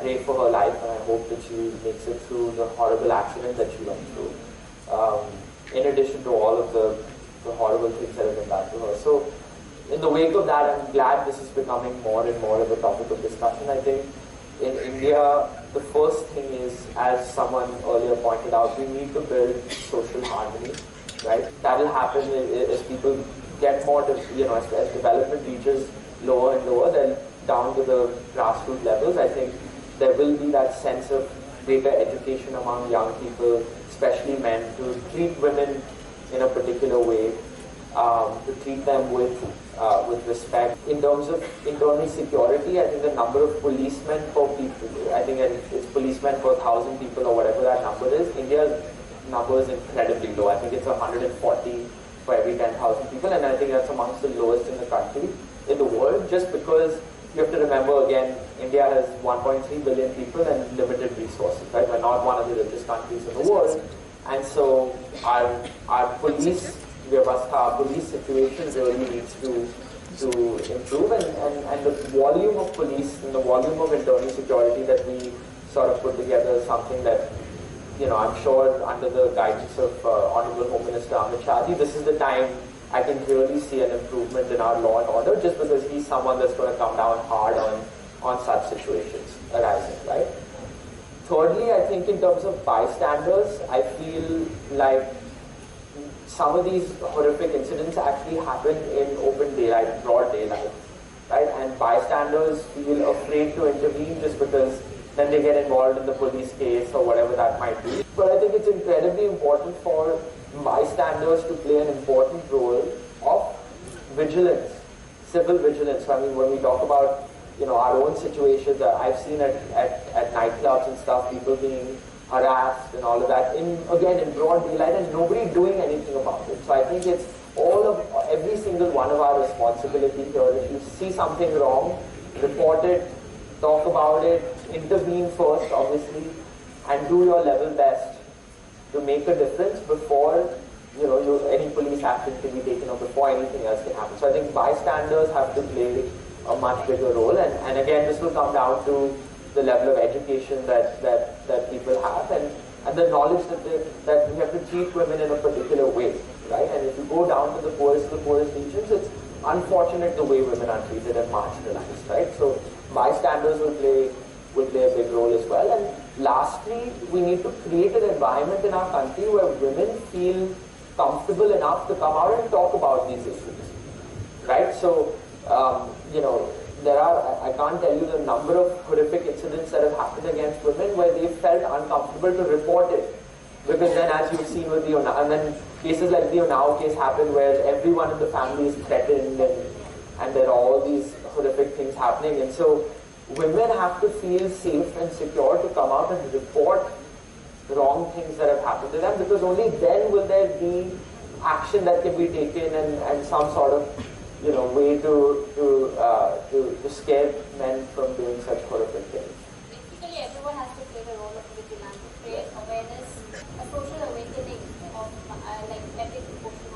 pray for her life, and I hope that she makes it through the horrible accident that she went through. In addition to all of the horrible things that have been done to her. So, in the wake of that, I'm glad this is becoming more and more of a topic of discussion. I think in India, the first thing is, as someone earlier pointed out, we need to build social harmony, right? That will happen as people get more, as development reaches lower and lower, then down to the grassroots levels. I think there will be that sense of greater education among young people, especially men, to treat women in a particular way, to treat them with respect. In terms of internal security, I think the number of policemen per people, I think it's policemen per 1,000 people or whatever that number is. India's number is incredibly low. I think it's 140 for every 10,000 people, and I think that's amongst the lowest in the country, in the world, just because you have to remember again, India has 1.3 billion people and limited resources, right? We're not one of the richest countries in the world, and so our police vyavastha, our police situation really needs to improve, and the volume of police and the volume of internal security that we sort of put together is something that, I'm sure under the guidance of Honorable Home Minister Amit Shah, this is the time I can really see an improvement in our law and order, just because he's someone that's going to come down hard on such situations arising, right? Thirdly, I think in terms of bystanders, I feel like some of these horrific incidents actually happen in open daylight, broad daylight, right? And bystanders feel afraid to intervene just because then they get involved in the police case or whatever that might be. But I think it's incredibly important for bystanders to play an important role of vigilance, civil vigilance. So, I mean, when we talk about, our own situations, I've seen at nightclubs and stuff, people being harassed and all of that, in broad daylight, and nobody doing anything about it. So I think it's every single one of our responsibility here. If you see something wrong, report it, talk about it, intervene first, obviously, and do your level best to make a difference before any police action can be taken or before anything else can happen. So I think bystanders have to play a much bigger role, and again, this will come down to the level of education that people have, and the knowledge that we have to treat women in a particular way, right? And if you go down to the poorest regions, it's unfortunate the way women are treated and marginalized, right? So bystanders will play a big role as well. And lastly, we need to create an environment in our country where women feel comfortable enough to come out and talk about these issues, right? So, I can't tell you the number of horrific incidents that have happened against women where they felt uncomfortable to report it. Because then, as you've seen with the Unnao, and then cases like the Unnao case happened where everyone in the family is threatened, and there are all these horrific things happening. And so women have to feel safe and secure to come out and report wrong things that have happened to them, because only then will there be action that can be taken and some sort of way to scare men from doing such horrific things. Basically, everyone has to play the role of vigilance, create awareness, a social awakening of ethics, social